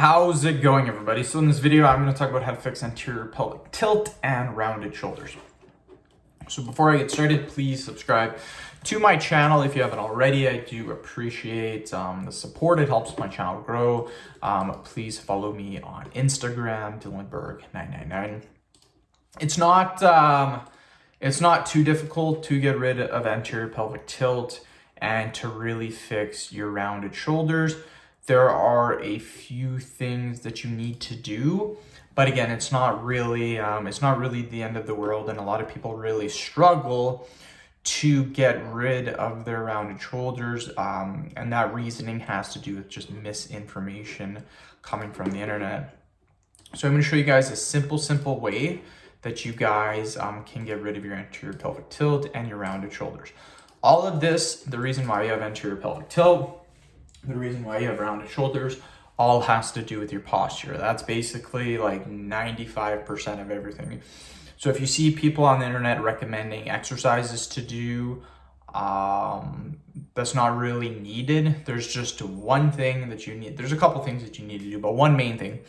How's it going, everybody? So in this video, I'm going to talk about how to fix anterior pelvic tilt and rounded shoulders. So before I get started, please subscribe to my channel if you haven't already. I do appreciate the support. It helps my channel grow. Please follow me on Instagram, Dylanberg999. It's not too difficult to get rid of anterior pelvic tilt and to really fix your rounded shoulders. There are a few things that you need to do, but again, it's not really the end of the world, and a lot of people really struggle to get rid of their rounded shoulders, and that reasoning has to do with just misinformation coming from the internet. So I'm going to show you guys a simple way that you guys can get rid of your anterior pelvic tilt and your rounded shoulders. All of this, the reason why you have anterior pelvic tilt, the reason why you have rounded shoulders, all has to do with your posture. That's basically like 95% of everything. So if you see people on the internet recommending exercises to do, that's not really needed. There's just one thing that you need. There's a couple things that you need to do, but one main thing,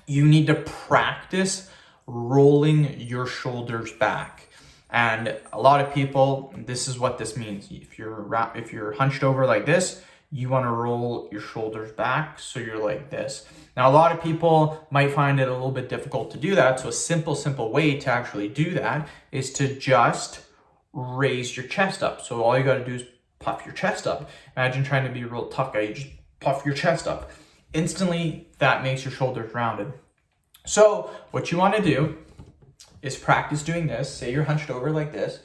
you need to practice rolling your shoulders back. And a lot of people, this is what this means. If you're hunched over like this, you want to roll your shoulders back so you're like this. Now, a lot of people might find it a little bit difficult to do that. So a simple way to actually do that is to just raise your chest up. So all you got to do is puff your chest up. Imagine trying to be a real tough guy. You just puff your chest up. Instantly, that makes your shoulders rounded. So what you want to do is practice doing this. Say you're hunched over like this.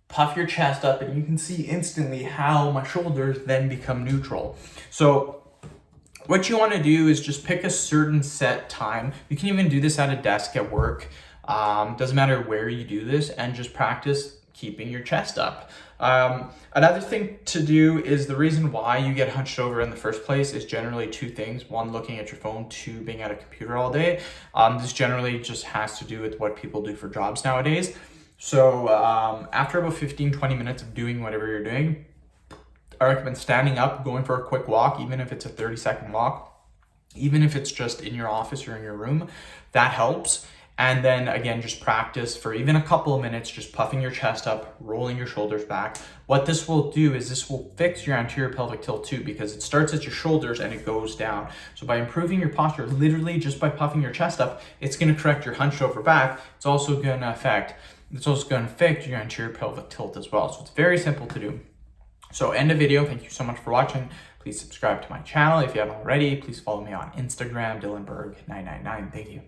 Puff your chest up, and you can see instantly how my shoulders then become neutral. So what you want to do is just pick a certain set time. You can even do this at a desk at work. Doesn't matter where you do this, and just practice keeping your chest up. Another thing to do is, the reason why you get hunched over in the first place is generally two things. One, looking at your phone. Two, being at a computer all day. This generally just has to do with what people do for jobs nowadays. So after about 15-20 minutes of doing whatever you're doing, I recommend standing up, going for a quick walk, even if it's a 30-second walk, even if it's just in your office or in your room, that helps. And then again, just practice for even a couple of minutes, just puffing your chest up, rolling your shoulders back. What this will do is this will fix your anterior pelvic tilt too, because it starts at your shoulders and it goes down. So by improving your posture, literally just by puffing your chest up, it's going to correct your hunched over back. It's also going to affect your anterior pelvic tilt as well. So it's very simple to do. So end the video. Thank you so much for watching. Please subscribe to my channel if you haven't already. Please follow me on Instagram, Dylanberg999. Thank you.